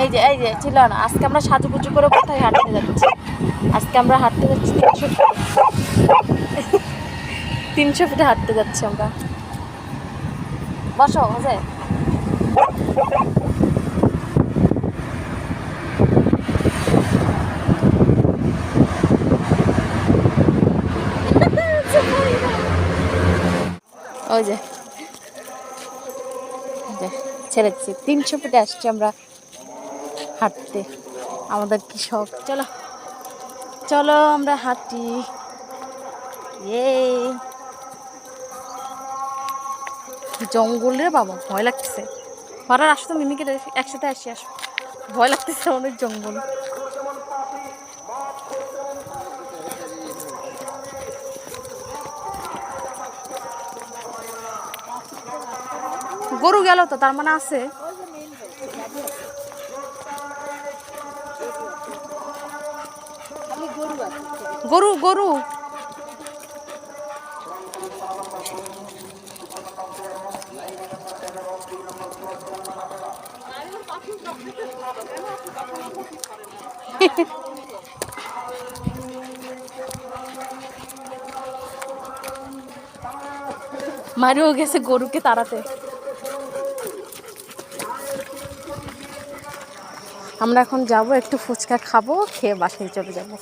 এই যে ছিল না, আজকে আমরা সাজুগুজু করে কোথায় হাঁটতে যাচ্ছি? আজকে আমরা হাঁটতে যাচ্ছি 300 ফিটে হাঁটতে যাচ্ছি আমরা। বসো হজে। ওই যে ছেড়ে দিচ্ছি, 300 ফিটে আসছি আমরা হাঁটতে। আমাদের কি শখ। চলো চলো আমরা হাঁটি। জঙ্গল রে বাবা, ভয় লাগতেছে। পরে আসো তো মিমিকে একসাথে আসো, ভয় লাগতেছে অনেক জঙ্গল। গরু গেল তো, তার মানে আছে। গরু গরু মারিও গেছে গরুকে তাড়াতে। আমরা এখন যাব একটু ফুচকা খাবো, খেয়ে বাসায় চলে যাবো।